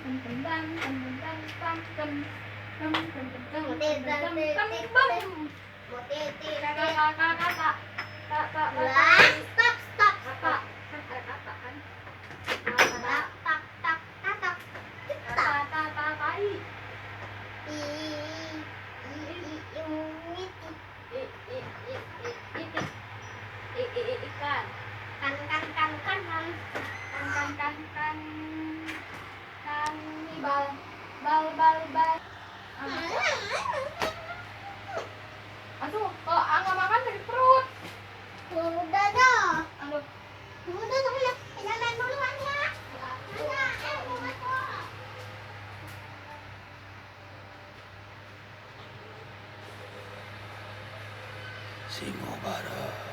Ikan. Bal. Aduh, kalau nggak makan sakit perut. Udah dah. Aduh. Udah sana. Jalan duluan ya. Mau masuk. Singo Barat.